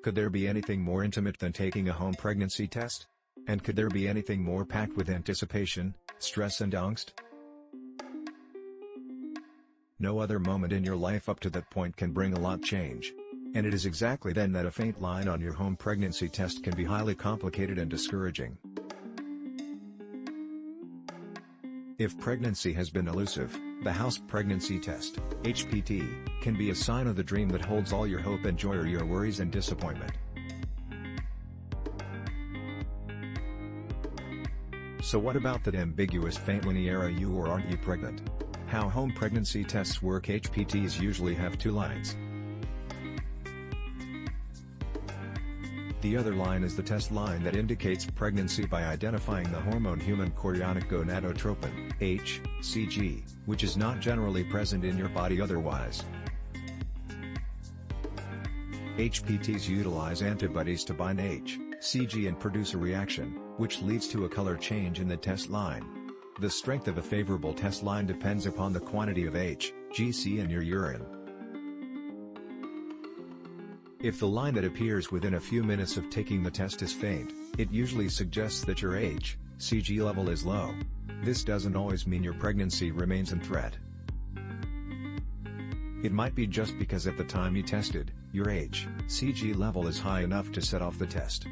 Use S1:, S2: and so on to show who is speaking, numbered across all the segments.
S1: Could there be anything more intimate than taking a home pregnancy test? And could there be anything more packed with anticipation, stress and angst? No other moment in your life up to that point can bring a lot change. And it is exactly then that a faint line on your home pregnancy test can be highly complicated and discouraging. If pregnancy has been elusive, the house pregnancy test, HPT, can be a sign of the dream that holds all your hope and joy or your worries and disappointment. So what about that ambiguous faint line? Are you or aren't you pregnant? How home pregnancy tests work. HPTs usually have two lines. The other line is the test line that indicates pregnancy by identifying the hormone human chorionic gonadotropin, HCG, which is not generally present in your body otherwise. HPTs utilize antibodies to bind HCG and produce a reaction, which leads to a color change in the test line. The strength of a favorable test line depends upon the quantity of HCG in your urine. If the line that appears within a few minutes of taking the test is faint, it usually suggests that your HCG level is low. This doesn't always mean your pregnancy remains in threat. It might be just because at the time you tested, your HCG level is high enough to set off the test.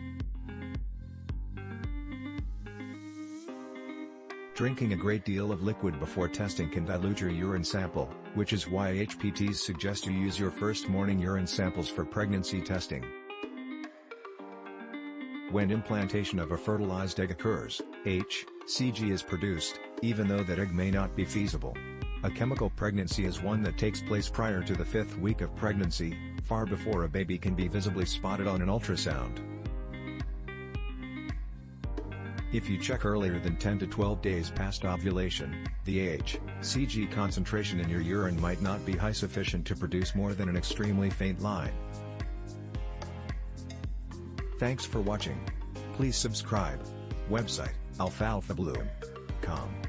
S1: Drinking a great deal of liquid before testing can dilute your urine sample, which is why HPTs suggest you use your first morning urine samples for pregnancy testing. When implantation of a fertilized egg occurs, HCG is produced, even though that egg may not be feasible. A chemical pregnancy is one that takes place prior to the 5th week of pregnancy, far before a baby can be visibly spotted on an ultrasound. If you check earlier than 10 to 12 days past ovulation, the HCG concentration in your urine might not be high sufficient to produce more than an extremely faint line. Thanks for watching. Please subscribe. Website, alfalfabloom.com